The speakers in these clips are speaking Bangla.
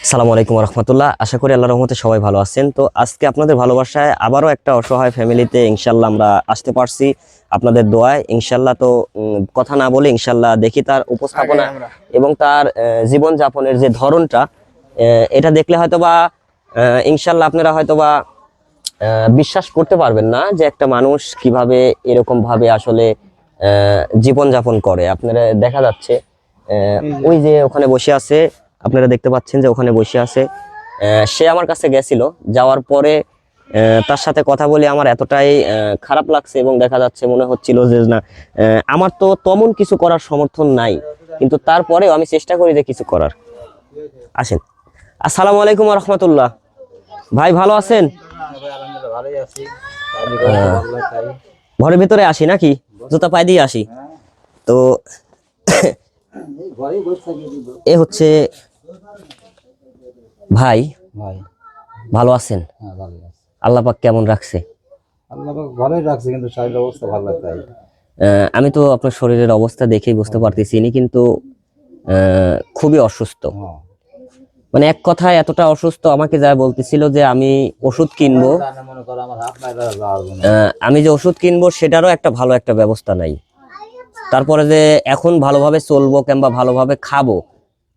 আসসালামু আলাইকুম রহমতুল্লাহ। আশা করি আল্লাহর রহমতে সবাই ভালো আছেন। তো আজকে আপনাদের ভালোবাসায় আবারও একটা অসহায় ফ্যামিলিতে ইনশাল্লাহ আমরা আসতে পারছি আপনাদের দোয়ায় ইনশাল্লাহ। তো কথা না বলে ইনশাল্লাহ দেখি তার উপস্থাপনা এবং তার জীবন যাপনের যে ধরনটা, এটা দেখলে হয়তোবা ইনশাল্লাহ আপনারা হয়তোবা বিশ্বাস করতে পারবেন না যে একটা মানুষ কিভাবে এরকম ভাবে আসলে জীবন যাপন করে। আপনারা দেখা যাচ্ছে ওই যে ওখানে বসে আছে, আপনারা দেখতে পাচ্ছেন যে ওখানে বসে আছে। সে আমার কাছে গেছিল, যাওয়ার পরে তার সাথে কথা বলে আমার এতটাই খারাপ লাগছে এবং দেখা যাচ্ছে মনে হচ্ছিল যে না, আমার তো তেমন কিছু করার সমর্থন নাই, কিন্তু তারপরেও আমি চেষ্টা করি যে কিছু করার। আসেন। আসসালামু আলাইকুম রহমতুল্লাহ। ভাই ভালো আছেন? ঘরের ভিতরে আসি নাকি? জুতা পায়ে দিয়ে আসি। তো এ হচ্ছে ভাই, ভালো আছেন? আল্লাহ পাক কেমন রাখছে? ভালোই রাখছে, কিন্তু শরীরের অবস্থা ভালো তাই। আমি তো আপনার শরীরের অবস্থা দেখেই বুঝতে পারতেছি ইনি কিন্তু খুবই অসুস্থ। মানে এক কথায় এতটা অসুস্থ, আমাকে যা বলতেছিল যে আমি ওষুধ কিনবো, আমি যে ওষুধ কিনবো সেটারও একটা ভালো একটা ব্যবস্থা নাই। তারপরে যে এখন ভালোভাবে চলবো কিংবা ভালোভাবে খাবো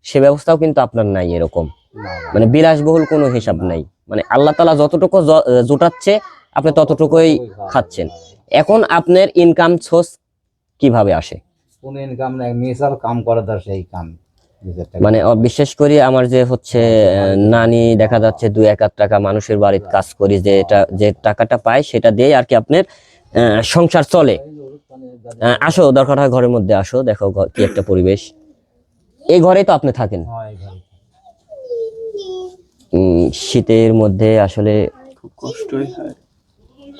সে ব্যবস্থাও কিন্তু আপনার নাই। এরকম মানে বিলাসবহুল কোনো হিসাব নাই। মানে আল্লাহ তাআলা যতটুকু জোটাচ্ছে আপনি ততটুকুই খাচ্ছেন। এখন আপনার ইনকাম সোর্স কিভাবে আসে? কোন ইনকাম নাই, মিসাল কাম করে তার সেই কাম। মানে বিশেষ করে আমার যে হচ্ছে নানি দেখা যাচ্ছে 2-1 টাকা মানুষের বাড়িতে কাজ করি, যে টাকাটা পায় সেটা দিয়ে আর কি আপনার সংসার চলে। আসো, দরকার হয় ঘরের মধ্যে আসো, দেখো কি একটা পরিবেশ। এই ঘরেই তো আপনি থাকেন। শীতের মধ্যে আসলে খুব কষ্টই হয়।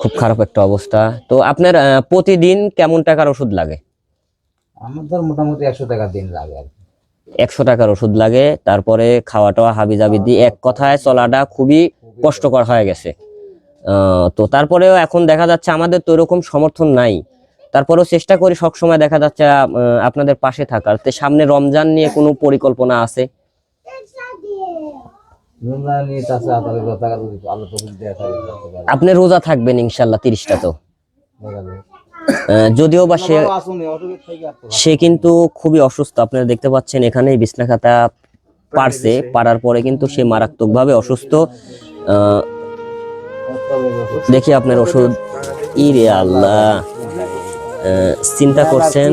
খুব খারাপ একটা অবস্থা। তো আপনার প্রতিদিন কেমন টাকার ওষুধ লাগে? আমাদের মোটামুটি 100 টাকা দিন লাগে আর কি। 100 টাকার ওষুধ লাগে, তারপরে খাওয়া টাওয়া হাবি জাবি দিয়ে এক কথায় চলাটা খুবই কষ্টকর হয়ে গেছে। তো তারপরেও এখন দেখা যাচ্ছে আমাদের তো এরকম সমর্থন নাই, তারপরেও চেষ্টা করি সবসময় দেখা যাচ্ছে আপনাদের পাশে থাকার। তো সামনে রমজান নিয়ে কোনো পরিকল্পনা আছে? আপনি রোজা থাকবেন ইনশাল্লাহ 30টা। তো যদিও বা সে কিন্তু খুবই অসুস্থ, আপনারা দেখতে পাচ্ছেন এখানেই বিছনা খাতা পারছে, পারার পরে কিন্তু সে মারাত্মক ভাবে অসুস্থ। দেখি আপনার ওষুধ। ইরে আল্লাহ, চিন্তা করছেন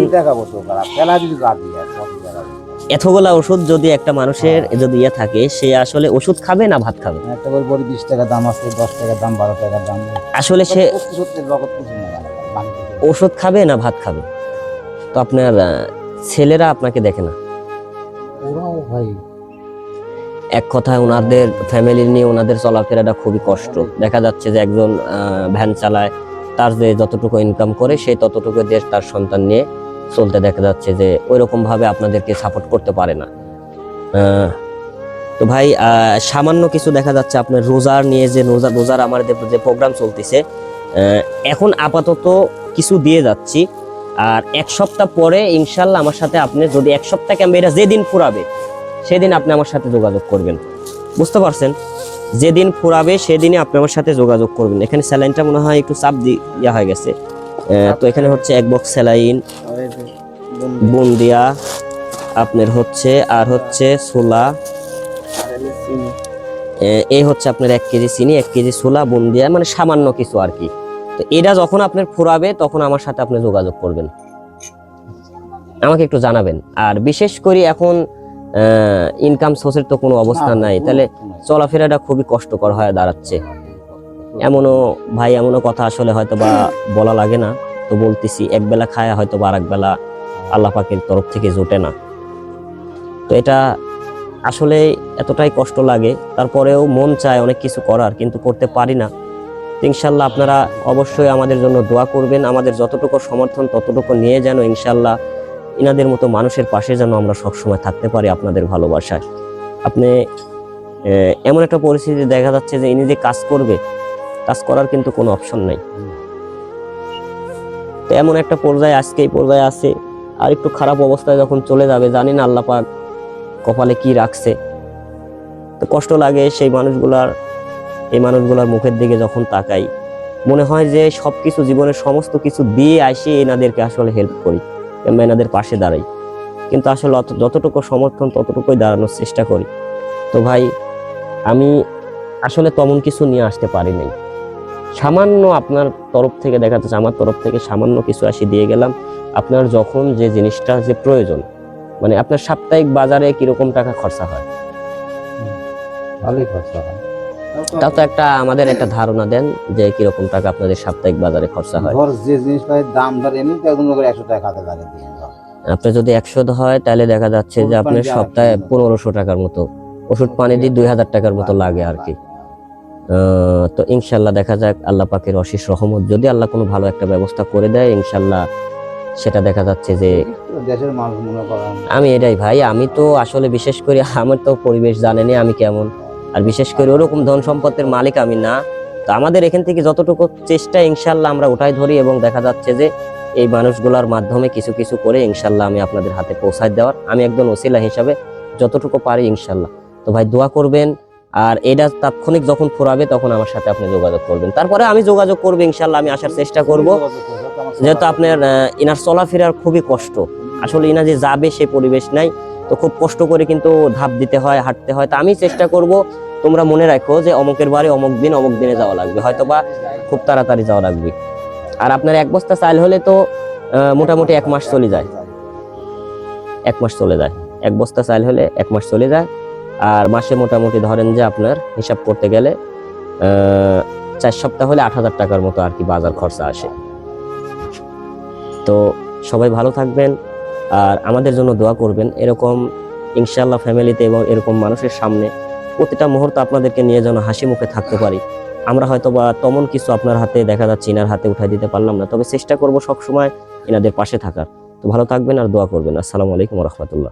এতগুলা ওষুধ যদি একটা মানুষের যদি ইয়ে থাকে, সে আসলে ওষুধ খাবে না ভাত খাবে? একটা বই 20 টাকা দাম আছে, 10 টাকা দাম, 12 টাকা দাম। আসলে সে ওষুধ খাবে না ভাত খাবে? তো আপনার ছেলেরা আপনাকে দেখে না? ভাই এক কথায় ওনাদের ফ্যামিলি নিয়ে ওনাদের চলাফেরাটা খুবই কষ্ট। দেখা যাচ্ছে যে একজন ভ্যান চালায়, তার যে যতটুকু ইনকাম করে সে ততটুকু দেশ তার সন্তান নিয়ে চলতে দেখা যাচ্ছে যে ওইরকম ভাবে আপনাদেরকে সাপোর্ট করতে পারে না। তো ভাই সামান্য কিছু দেখা যাচ্ছে আপনার রোজার নিয়ে, যে রোজার আমাদের যে প্রোগ্রাম চলতেছে, এখন আপাতত কিছু দিয়ে যাচ্ছি। আর 1 সপ্তাহ পরে ইনশাল্লাহ আমার সাথে আপনি যদি 1 সপ্তাহ ক্যাম্পেইনটা যেদিন ফুরাবে সেদিন আপনি আমার সাথে যোগাযোগ করবেন। বুঝতে পারছেন? যেদিন ফুরাবে সেদিনই আপনি আমার সাথে যোগাযোগ করবেন। এখানে স্যালাইনটা মনে হয় একটু চাপ দেওয়া হয়ে গেছে। তো এখানে হচ্ছে 1 বক্স স্যালাইন, বুন্দিয়া আপনার হচ্ছে, আর হচ্ছে ছোলা, এই হচ্ছে আপনার 1 কেজি চিনি, 1 কেজি ছোলা, বুন্দিয়া, মানে সামান্য কিছু আর কি। তো এটা যখন আপনার ফুরাবে তখন আমার সাথে আপনি যোগাযোগ করবেন, আমাকে একটু জানাবেন। আর বিশেষ করে এখন ইনকাম সোর্সের তো কোনো অবস্থা নাই, তাহলে চলাফেরাটা খুবই কষ্টকর হয়ে দাঁড়াচ্ছে। এমনও ভাই, এমনও কথা আসলে হয়তো বা বলা লাগে না, তো বলতেছি। একবেলা খায় হয়তো বা আরেক বেলা আল্লাহ পাকের তরফ থেকে জোটে না। তো এটা আসলে এতটাই কষ্ট লাগে, তারপরেও মন চায় অনেক কিছু করার, কিন্তু করতে পারি না। ইনশাল্লাহ আপনারা অবশ্যই আমাদের জন্য দোয়া করবেন, আমাদের যতটুকু সমর্থন ততটুকু নিয়ে যেন ইনশাল্লাহ ইনাদের মতো মানুষের পাশে যেন আমরা সবসময় থাকতে পারি আপনাদের ভালোবাসায়। আপনি এমন একটা পরিস্থিতি দেখা যাচ্ছে যে ইনি যে কাজ করবে, কাজ করার কিন্তু কোনো অপশন নাই। তো এমন একটা পর্যায়ে আজকে এই পর্যায়ে আছে, আর একটু খারাপ অবস্থায় যখন চলে যাবে জানি না আল্লাহ পাক কপালে কি রাখছে। তো কষ্ট লাগে সেই মানুষগুলার, এই মানুষগুলার মুখের দিকে যখন তাকাই মনে হয় যে সবকিছু জীবনের সমস্ত কিছু দিয়ে আসি এনাদেরকে আসলে হেল্প করি কিংবা এনাদের পাশে দাঁড়াই, কিন্তু আসলে যতটুকু সমর্থন ততটুকুই দাঁড়ানোর চেষ্টা করি। তো ভাই আমি আসলে তেমন কিছু নিয়ে আসতে পারি নাই, সামান্য আপনার তরফ থেকে দেখা যাচ্ছে আমার তরফ থেকে সামান্য কিছু আসি দিয়ে গেলাম। আপনার যখন যে জিনিসটা যে প্রয়োজন, মানে আপনার সাপ্তাহিক বাজারে কিরকম টাকা খরচা হয় ভালোই খরচা হয়। তাও তো একটা আমাদের একটা ধারণা দেন যে কিরকম টাকা আপনাদের সাপ্তাহিক বাজারে খরচা হয়। ধর যে জিনিসটার দাম ধর এমনিতে একদম করে 100 টাকা হাতে লাগিয়ে দিয়ে ধর। আপনার যদি 100 হয় তাহলে দেখা যাচ্ছে যে ওষুধ আপনার পানি দিয়ে সপ্তাহে আরেকটা 1500 টাকার মতো, ওষুধ পানি দিয়ে 2000 টাকার মতো লাগে আর কি। তো ইনশাল্লাহ দেখা যাক আল্লাহ পাকের অশেষ রহমত, যদি আল্লাহ কোনো ভালো একটা ব্যবস্থা করে দেয় ইনশাল্লাহ সেটা দেখা যাচ্ছে যে দেশের মানুষ মনে করেন আমি এটাই ভাই, আমি তো আসলে বিশেষ করে আমার তো পরিবেশ জানেনি আমি কেমন, আর বিশেষ করে ওরকম ধন সম্পদের মালিক আমি না। তো আমাদের এখান থেকে যতটুকু চেষ্টা ইনশাল্লাহ আমরা ওটাই ধরি, এবং দেখা যাচ্ছে যে এই মানুষগুলোর মাধ্যমে কিছু কিছু করে ইনশাল্লাহ আমি আপনাদের হাতে পৌঁছায় দেওয়ার আমি একজন ওসিলা হিসাবে যতটুকু পারি ইনশাল্লাহ। তো ভাই দোয়া করবেন, আর এটা তাৎক্ষণিক যখন ফুরাবে তখন আমার সাথে আপনি যোগাযোগ করবেন, তারপরে আমি যোগাযোগ করবো ইনশাল্লাহ, আমি আসার চেষ্টা করব। যেহেতু আপনার ইনার চলাফেরার খুবই কষ্ট, আসলে ইনা যে যাবে সে পরিবেশ নাই, তো খুব কষ্ট করে কিন্তু ধাপ দিতে হয়, হাঁটতে হয়। তা আমি চেষ্টা করব, তোমরা মনে রাখো যে অমুকের বাড়ি অমুক দিনে যাওয়া লাগবে, হয়তো বা খুব তাড়াতাড়ি যাওয়া লাগবে। আর আপনার এক বস্তা চাল হলে তো মোটামুটি 1 মাস চলে যায়, 1 মাস চলে যায়, 1 বস্তা চাল হলে 1 মাস চলে যায়। আর মাসে মোটামুটি ধরেন যে আপনার হিসাব করতে গেলে 4 সপ্তাহ হলে 8000 টাকার মতো আর কি বাজার খরচা আসে। তো সবাই ভালো থাকবেন আর আমাদের জন্য দোয়া করবেন, এরকম ইনশাআল্লাহ ফ্যামিলিতে এবং এরকম মানুষের সামনে প্রতিটা মুহূর্ত আপনাদেরকে নিয়ে যেন হাসি মুখে থাকতে পারি। আমরা হয়তো বা তেমন কিছু আপনার হাতে দেখা যাচ্ছে ইনার হাতে উঠাই দিতে পারলাম না, তবে চেষ্টা করব সবসময় এনাদের পাশে থাকার। তো ভালো থাকবেন আর দোয়া করবেন। আসসালামু আলাইকুম ওয়া রাহমাতুল্লাহ।